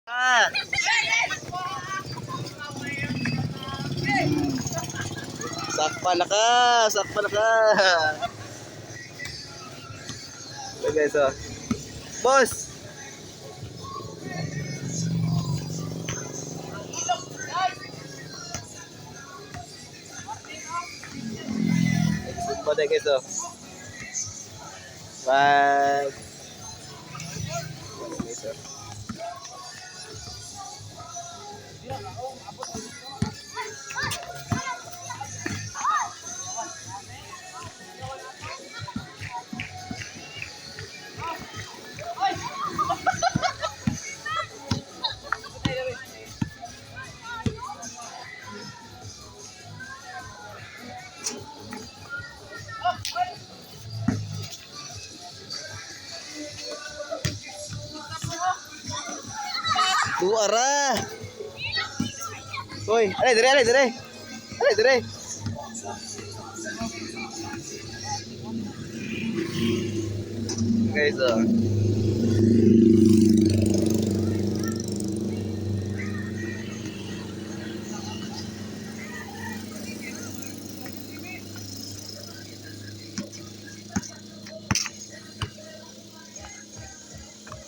Ah. Sakpa na ka, sakpa na ka. So guys, oh. Boss. Sumpa na guys, oh. Bye. Guys, oh. Tuara. Hoy, ale dire, ale dire. Ale dire. Guys, oh.